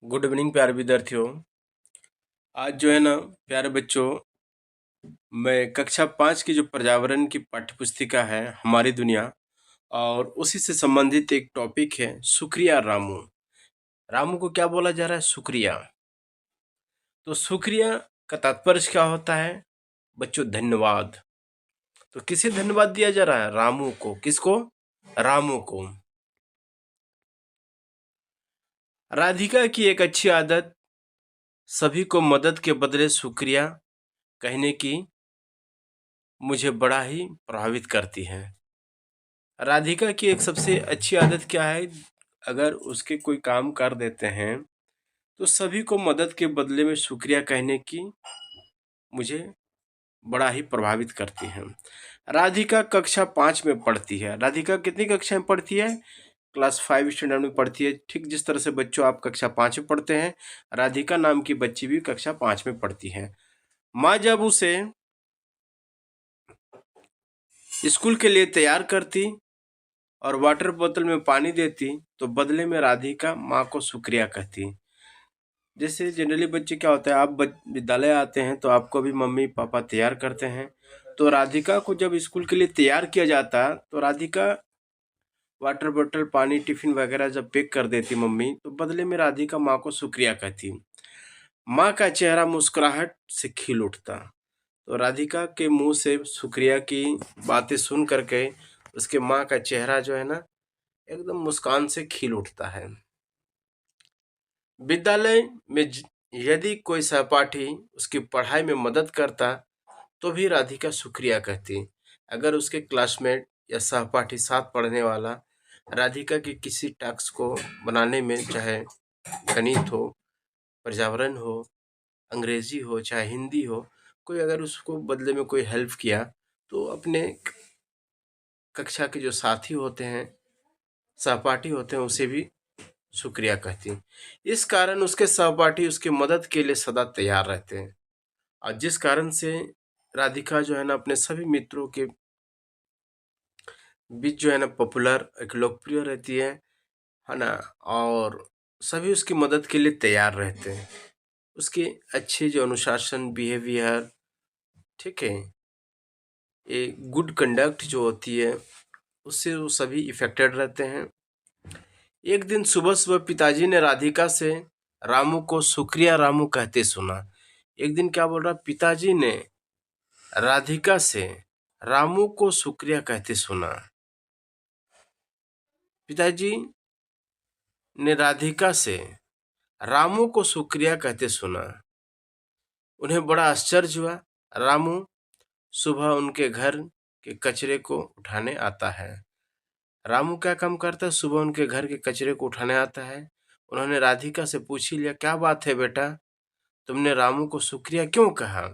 Good evening प्यारे विद्यार्थियों। आज जो है ना प्यारे बच्चों, मैं कक्षा 5 की जो पर्यावरण की पाठ्य पुस्तिका है हमारी दुनिया, और उसी से संबंधित एक टॉपिक है शुक्रिया रामू। रामू को क्या बोला जा रहा है? शुक्रिया। तो शुक्रिया का तात्पर्य क्या होता है बच्चों? धन्यवाद। तो किसे धन्यवाद दिया जा रहा है? रामू को। किसको? रामू को। राधिका की एक अच्छी आदत सभी को मदद के बदले शुक्रिया कहने की मुझे बड़ा ही प्रभावित करती है। राधिका की एक सबसे अच्छी आदत क्या है? अगर उसके कोई काम कर देते हैं तो सभी को मदद के बदले में शुक्रिया कहने की मुझे बड़ा ही प्रभावित करती है। राधिका कक्षा 5 में पढ़ती है। राधिका कितनी कक्षा में पढ़ती है? क्लास 5 स्टैंडर्ड में पढ़ती है। ठीक जिस तरह से बच्चों आप कक्षा 5 में पढ़ते हैं, राधिका नाम की बच्ची भी कक्षा 5 में पढ़ती है। माँ जब उसे स्कूल के लिए तैयार करती और वाटर बोतल में पानी देती तो बदले में राधिका माँ को शुक्रिया कहती। जैसे जनरली बच्चे क्या होता है, आप विद्यालय आते हैं तो आपको भी मम्मी पापा तैयार करते हैं। तो राधिका को जब स्कूल के लिए तैयार किया जाता तो राधिका वाटर बोतल पानी टिफिन वगैरह जब पैक कर देती मम्मी, तो बदले में राधिका माँ को शुक्रिया कहती। माँ का चेहरा मुस्कुराहट से खिल उठता। तो राधिका के मुंह से शुक्रिया की बातें सुन करके उसके माँ का चेहरा जो है ना एकदम मुस्कान से खिल उठता है। विद्यालय में यदि कोई सहपाठी उसकी पढ़ाई में मदद करता तो भी राधिका शुक्रिया कहती। अगर उसके क्लासमेट या सहपाठी साथ पढ़ने वाला राधिका के किसी टास्क को बनाने में, चाहे गणित हो, पर्यावरण हो, अंग्रेजी हो, चाहे हिंदी हो, कोई अगर उसको बदले में कोई हेल्प किया तो अपने कक्षा के जो साथी होते हैं, सहपाठी होते हैं, उसे भी शुक्रिया कहती। इस कारण उसके सहपाठी उसकी मदद के लिए सदा तैयार रहते हैं, और जिस कारण से राधिका जो है ना अपने सभी मित्रों के बीच जो है ना पॉपुलर, एक लोकप्रिय रहती है ना, और सभी उसकी मदद के लिए तैयार रहते हैं। उसके अच्छे जो अनुशासन, बिहेवियर, ठीक है, ये गुड कंडक्ट जो होती है, उससे वो सभी इफेक्टेड रहते हैं। एक दिन सुबह सुबह पिताजी ने राधिका से रामू को शुक्रिया रामू कहते सुना। एक दिन क्या बोल रहा, पिताजी ने राधिका से रामू को शुक्रिया कहते सुना। पिताजी ने राधिका से रामू को शुक्रिया कहते सुना। उन्हें बड़ा आश्चर्य हुआ। रामू सुबह उनके घर के कचरे को उठाने आता है। रामू क्या काम करता है? सुबह उनके घर के कचरे को उठाने आता है। उन्होंने राधिका से पूछ ही लिया, क्या बात है बेटा, तुमने रामू को शुक्रिया क्यों कहा,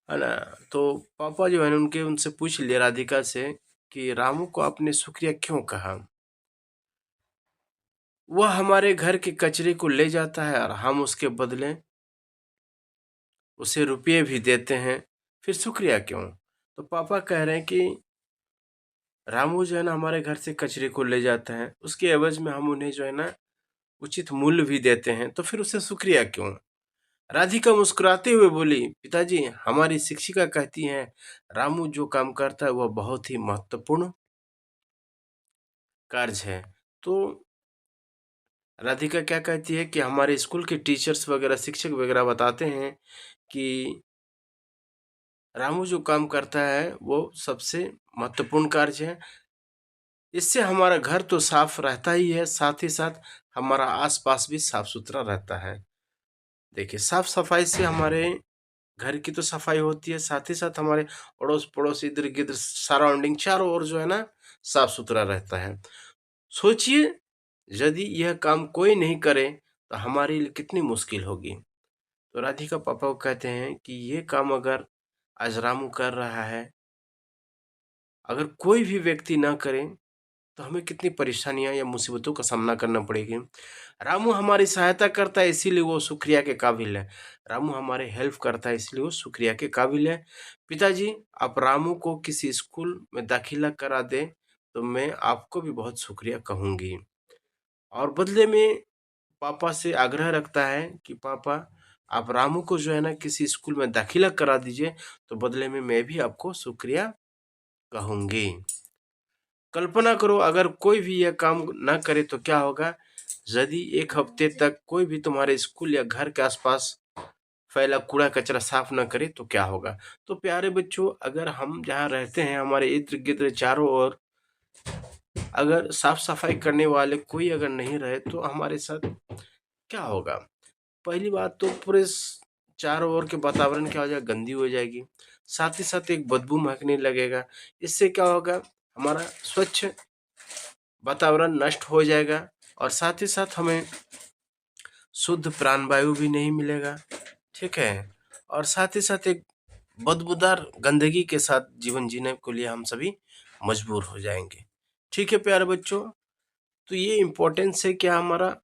है ना? तो पापा जो है उनके उनसे पूछ लिया राधिका से कि रामू को आपने शुक्रिया क्यों कहा? वह हमारे घर के कचरे को ले जाता है और हम उसके बदले उसे रुपये भी देते हैं, फिर शुक्रिया क्यों? तो पापा कह रहे हैं कि रामू जो है ना हमारे घर से कचरे को ले जाता है, उसके एवज में हम उन्हें जो है ना उचित मूल्य भी देते हैं, तो फिर उसे शुक्रिया क्यों? राधिका मुस्कुराते हुए बोली, पिताजी हमारी शिक्षिका कहती हैं रामू जो काम करता है वह बहुत ही महत्वपूर्ण कार्य है। तो राधिका क्या कहती है कि हमारे स्कूल के टीचर्स वगैरह, शिक्षक वगैरह बताते हैं कि रामू जो काम करता है वो सबसे महत्वपूर्ण कार्य है। इससे हमारा घर तो साफ रहता ही है, साथ ही साथ हमारा आसपास भी साफ सुथरा रहता है। देखिए, साफ सफाई से हमारे घर की तो सफाई होती है, साथ ही साथ हमारे अड़ोस पड़ोस, इधर गिधर, सराउंडिंग चारों ओर जो है ना साफ सुथरा रहता है। सोचिए, यदि यह काम कोई नहीं करे तो हमारे लिए कितनी मुश्किल होगी। तो राधिका पापा को कहते हैं कि ये काम अगर आज रामू कर रहा है, अगर कोई भी व्यक्ति ना करे तो हमें कितनी परेशानियां या मुसीबतों का सामना करना पड़ेगी। रामू हमारी सहायता करता है इसीलिए वो शुक्रिया के काबिल है। रामू हमारे हेल्प करता है इसलिए वो शुक्रिया के काबिल है। पिताजी, आप रामू को किसी स्कूल में दाखिला करा दें तो मैं आपको भी बहुत शुक्रिया कहूंगी, और बदले में पापा से आग्रह रखता है कि पापा आप रामू को जो है ना किसी स्कूल में दाखिला करा दीजिए, तो बदले में मैं भी आपको शुक्रिया कहूँगी। कल्पना करो अगर कोई भी यह काम ना करे तो क्या होगा? यदि 1 हफ्ते तक कोई भी तुम्हारे स्कूल या घर के आस-पास फैला कूड़ा-कचरा साफ ना करे तो क्या होगा? तो प्यारे बच्चों, अगर हम जहाँ रहते हैं हमारे इर्द-गिर्द चारों ओर अगर साफ-सफाई करने वाले कोई अगर नहीं रहे तो हमारे साथ क्या होगा? पहली बात तो पूरे चारों ओर के वातावरण क्या हो जाएगा? गंदी हो जाएगी। साथ ही साथ एक बदबू महकने लगेगा। इससे क्या होगा? हमारा स्वच्छ वातावरण नष्ट हो जाएगा और साथ ही साथ हमें शुद्ध प्राणवायु भी नहीं मिलेगा, ठीक है? और साथ ही साथ एक बदबूदार गंदगी के साथ जीवन जीने के लिए हम सभी मजबूर हो जाएँगे। ठीक है प्यारे बच्चों, तो ये इम्पोर्टेंस है क्या हमारा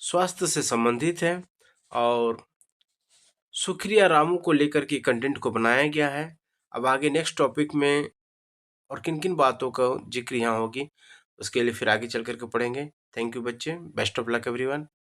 स्वास्थ्य से संबंधित है और शुक्रिया रामू को लेकर के कंटेंट को बनाया गया है। अब आगे नेक्स्ट टॉपिक में और किन-किन बातों का ज़िक्र यहाँ होगी, उसके लिए फिर आगे चल कर के पढ़ेंगे। थैंक यू बच्चे, बेस्ट ऑफ लक एवरीवन।